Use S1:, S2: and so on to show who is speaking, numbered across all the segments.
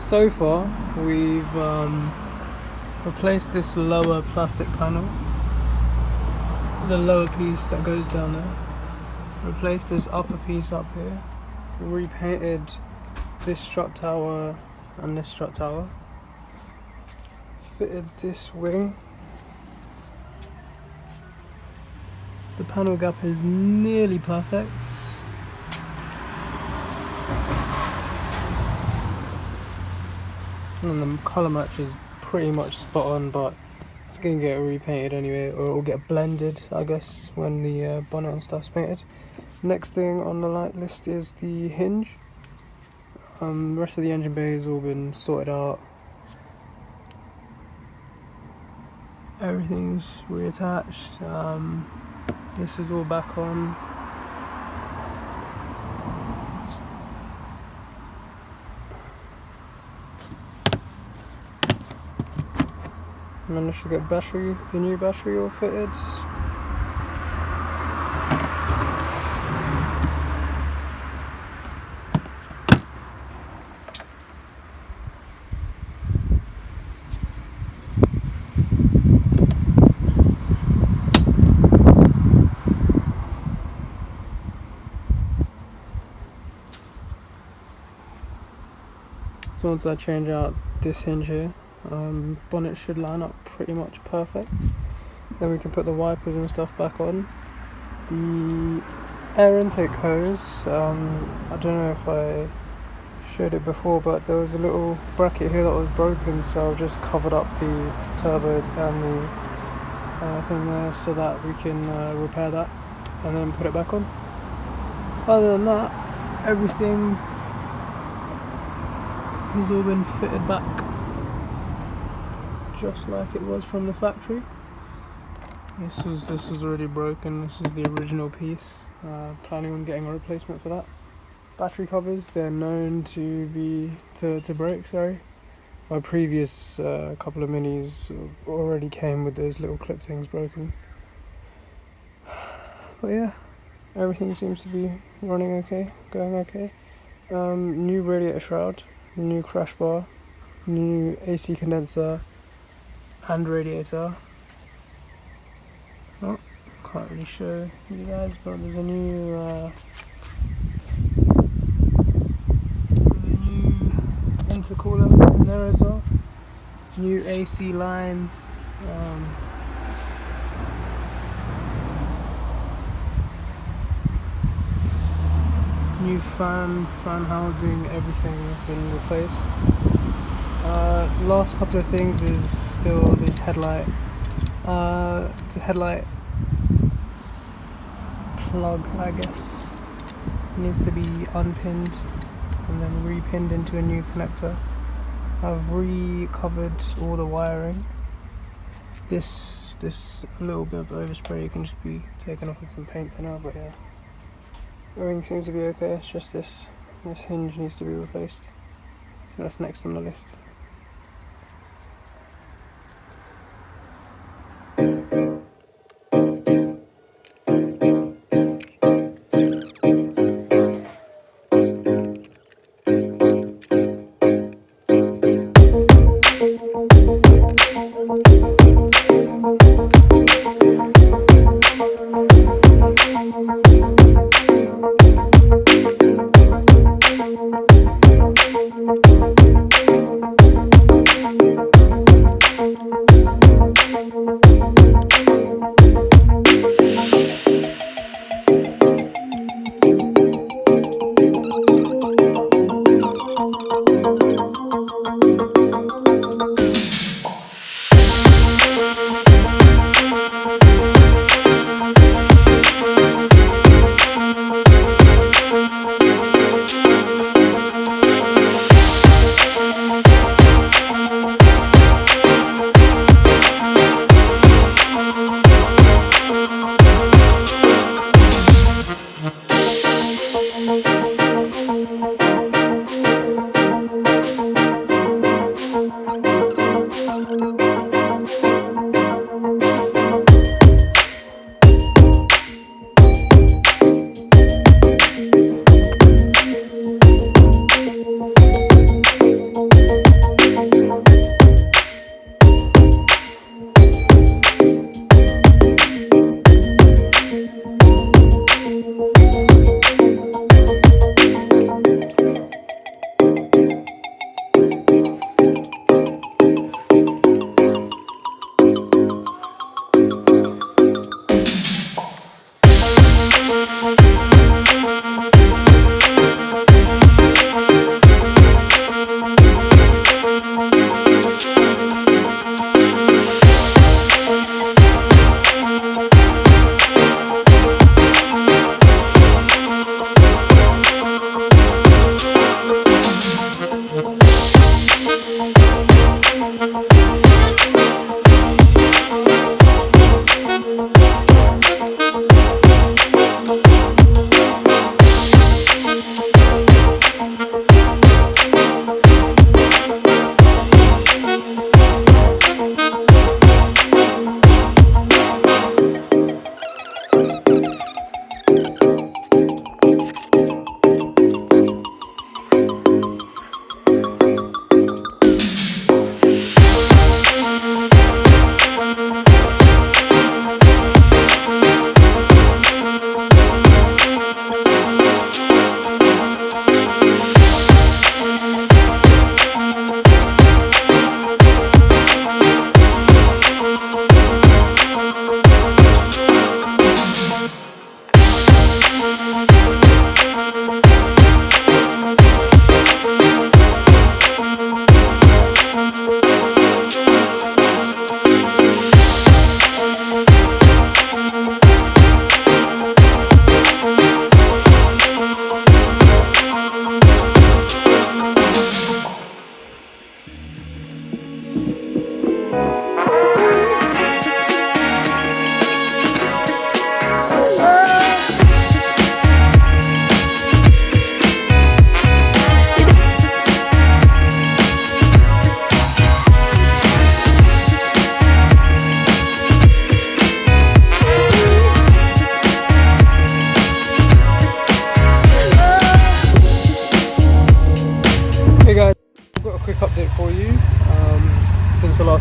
S1: So far we've replaced this lower plastic panel, the lower piece that goes down there, replaced this upper piece up here, repainted this strut tower and this strut tower, fitted this wing. The panel gap is nearly perfect. And the colour match is pretty much spot on, but it's going to get repainted anyway, or it will get blended, I guess, when the bonnet and stuff's painted. Next thing on the light list is the hinge. The rest of the engine bay has all been sorted out. Everything's reattached. This is all back on. Managed to get the new battery all fitted. So once I change out this hinge here, bonnet should line up pretty much perfect. Then we can put the wipers and stuff back on. The air intake hose, I don't know if I showed it before, but there was a little bracket here that was broken, so I've just covered up the turbo and the thing there so that we can repair that and then put it back on. Other than that, everything has all been fitted back just like it was from the factory. This was already broken. This is the original piece. Planning on getting a replacement for that. Battery covers, they're known to break. Sorry, my previous couple of minis already came with those little clip things broken. But yeah, everything seems to be running okay, going okay. New radiator shroud, new crash bar, new AC condenser and radiator. Oh, can't really show you guys, but there's a new intercooler in there as well. New AC lines. New fan housing, everything has been replaced. Last couple of things is still this headlight. The headlight plug, I guess, needs to be unpinned and then repinned into a new connector. I've recovered all the wiring. This little bit of overspray can just be taken off with some paint thinner, but yeah, everything seems to be okay. It's just this hinge needs to be replaced. So that's next on the list.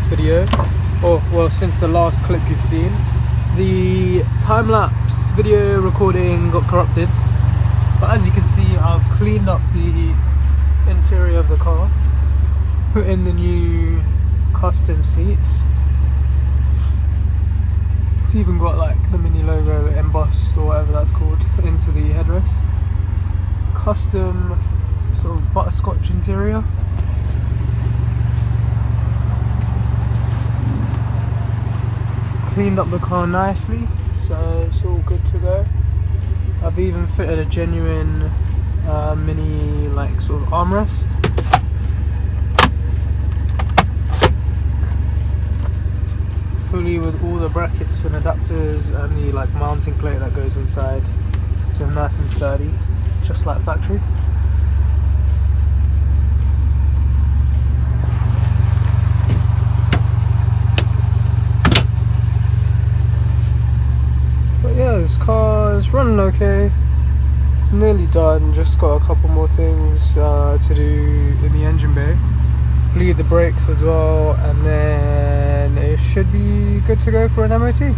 S1: video, or well, since the last clip you've seen, the time-lapse video recording got corrupted. But as you can see, I've cleaned up the interior of the car, put in the new custom seats. It's even got like the Mini logo embossed, or whatever that's called, into the headrest. Custom sort of butterscotch interior. Cleaned up the car nicely, so it's all good to go. I've even fitted a genuine mini like sort of armrest. Fully with all the brackets and adapters and the like mounting plate that goes inside, so it's nice and sturdy, just like factory. But yeah, this car is running okay. It's nearly done, just got a couple more things to do in the engine bay. Bleed the brakes as well, and then it should be good to go for an MOT.